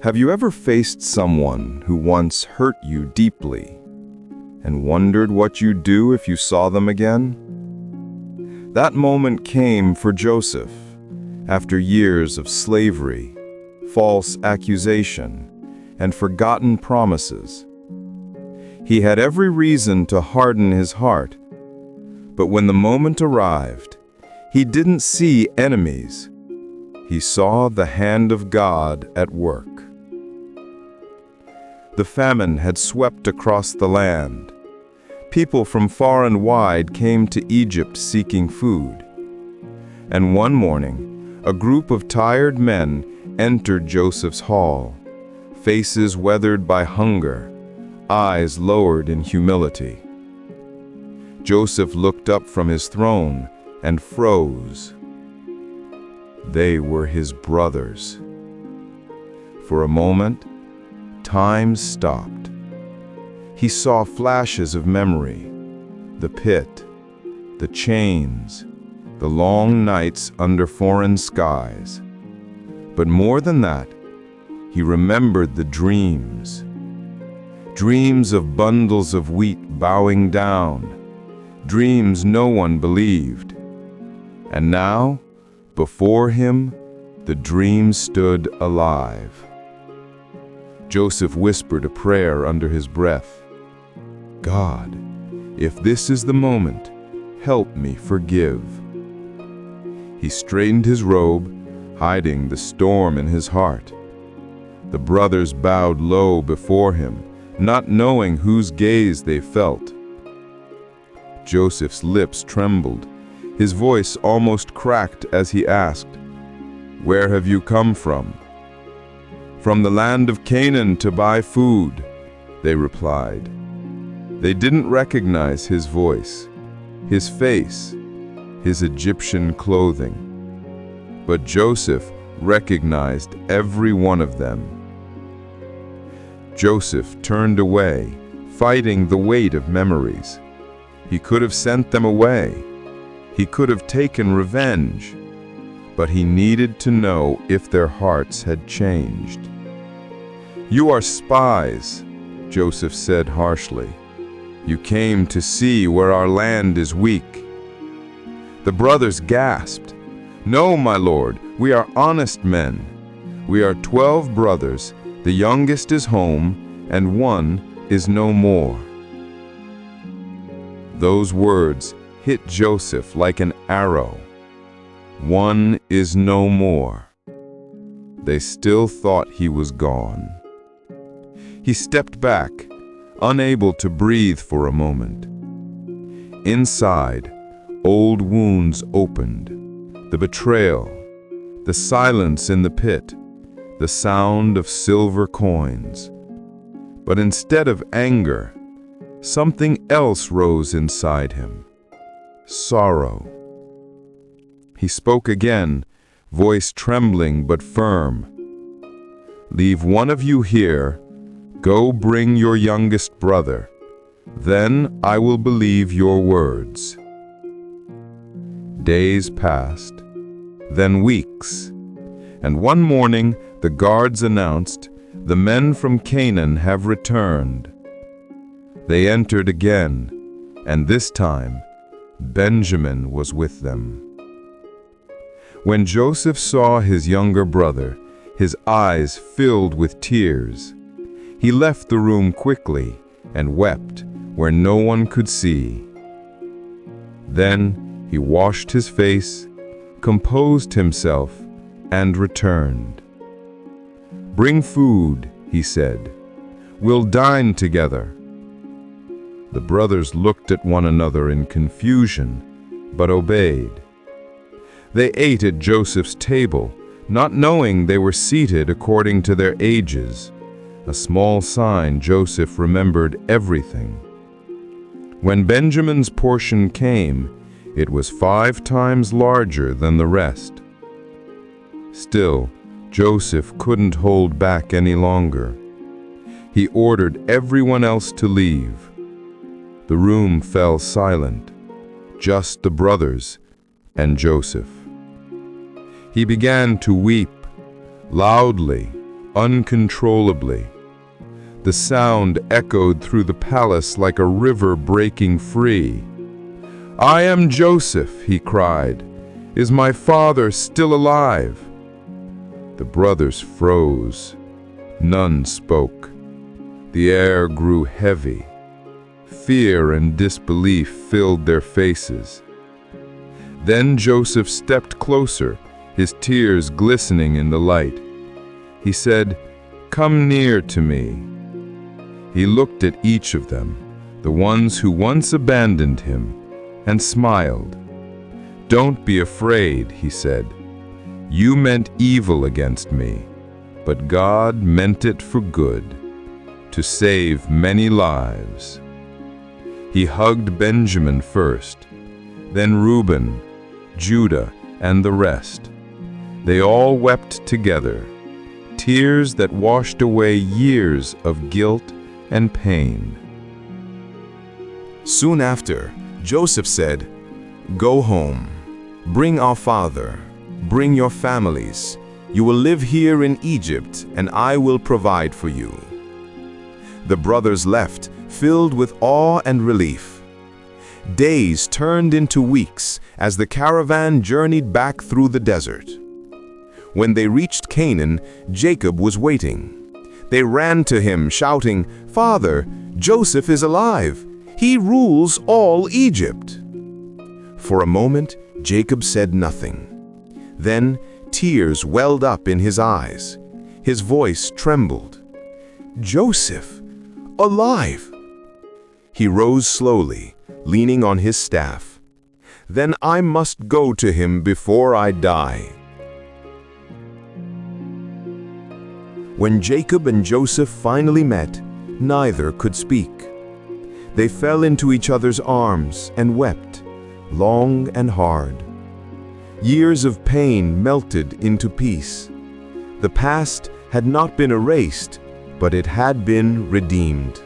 Have you ever faced someone who once hurt you deeply and wondered what you'd do if you saw them again? That moment came for Joseph after years of slavery, false accusation, and forgotten promises. He had every reason to harden his heart, but when the moment arrived, he didn't see enemies. He saw the hand of God at work. The famine had swept across the land. People from far and wide came to Egypt seeking food. And one morning, a group of tired men entered Joseph's hall, faces weathered by hunger, eyes lowered in humility. Joseph looked up from his throne and froze. They were his brothers. For a moment, time stopped. He saw flashes of memory, the pit, the chains, the long nights under foreign skies. But more than that, he remembered the dreams. Dreams of bundles of wheat bowing down, dreams no one believed. And now, before him, the dream stood alive. Joseph whispered a prayer under his breath. God, if this is the moment, help me forgive. He straightened his robe, hiding the storm in his heart. The brothers bowed low before him, not knowing whose gaze they felt. Joseph's lips trembled. His voice almost cracked as he asked, "Where have you come from?" "From the land of Canaan to buy food," they replied. They didn't recognize his voice, his face, his Egyptian clothing. But Joseph recognized every one of them. Joseph turned away, fighting the weight of memories. He could have sent them away. He could have taken revenge. But he needed to know if their hearts had changed. "You are spies," Joseph said harshly. "You came to see where our land is weak." The brothers gasped. "No, my lord, we are honest men. We are 12 brothers. The youngest is home, and one is no more." Those words hit Joseph like an arrow. One is no more. They still thought he was gone. He stepped back, unable to breathe for a moment. Inside, old wounds opened. The betrayal, the silence in the pit, the sound of silver coins. But instead of anger, something else rose inside him. Sorrow. He spoke again, voice trembling but firm. "Leave one of you here. Go bring your youngest brother. Then I will believe your words." Days passed, then weeks, and one morning the guards announced, "The men from Canaan have returned." They entered again, and this time Benjamin was with them. When Joseph saw his younger brother, his eyes filled with tears. He left the room quickly and wept where no one could see. Then he washed his face, composed himself, and returned. "Bring food," he said. "We'll dine together." The brothers looked at one another in confusion, but obeyed. They ate at Joseph's table, not knowing they were seated according to their ages. A small sign Joseph remembered everything. When Benjamin's portion came, it was 5 times larger than the rest. Still, Joseph couldn't hold back any longer. He ordered everyone else to leave. The room fell silent, just the brothers and Joseph. He began to weep, loudly, uncontrollably. The sound echoed through the palace like a river breaking free. "I am Joseph," he cried. "Is my father still alive?" The brothers froze. None spoke. The air grew heavy. Fear and disbelief filled their faces. Then Joseph stepped closer, his tears glistening in the light. He said, "Come near to me." He looked at each of them, the ones who once abandoned him, and smiled. "Don't be afraid," he said. "You meant evil against me, but God meant it for good, to save many lives." He hugged Benjamin first, then Reuben, Judah, and the rest. They all wept together, tears that washed away years of guilt and pain. Soon after, Joseph said, "Go home, bring our father, bring your families. You will live here in Egypt, and I will provide for you." The brothers left, filled with awe and relief. Days turned into weeks as the caravan journeyed back through the desert. When they reached Canaan, Jacob was waiting. They ran to him, shouting, "Father, Joseph is alive. He rules all Egypt." For a moment, Jacob said nothing. Then tears welled up in his eyes. His voice trembled. "Joseph, alive!" He rose slowly, leaning on his staff. "Then I must go to him before I die." When Jacob and Joseph finally met, neither could speak. They fell into each other's arms and wept, long and hard. Years of pain melted into peace. The past had not been erased, but it had been redeemed.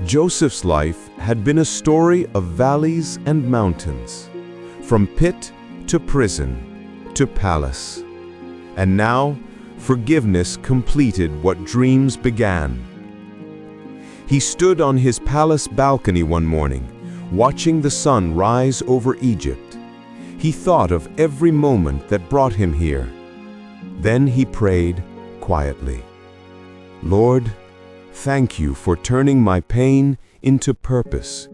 Joseph's life had been a story of valleys and mountains, from pit to prison to palace. And now, forgiveness completed what dreams began. He stood on his palace balcony one morning, watching the sun rise over Egypt. He thought of every moment that brought him here. Then he prayed quietly, "Lord, thank you for turning my pain into purpose,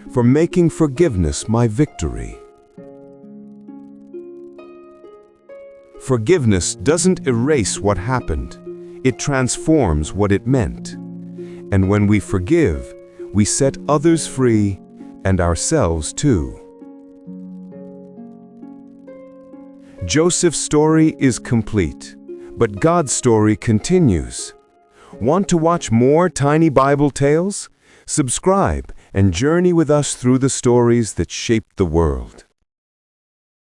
for making forgiveness my victory." Forgiveness doesn't erase what happened. It transforms what it meant. And when we forgive, we set others free and ourselves too. Joseph's story is complete, but God's story continues. Want to watch more tiny Bible tales? Subscribe and journey with us through the stories that shaped the world.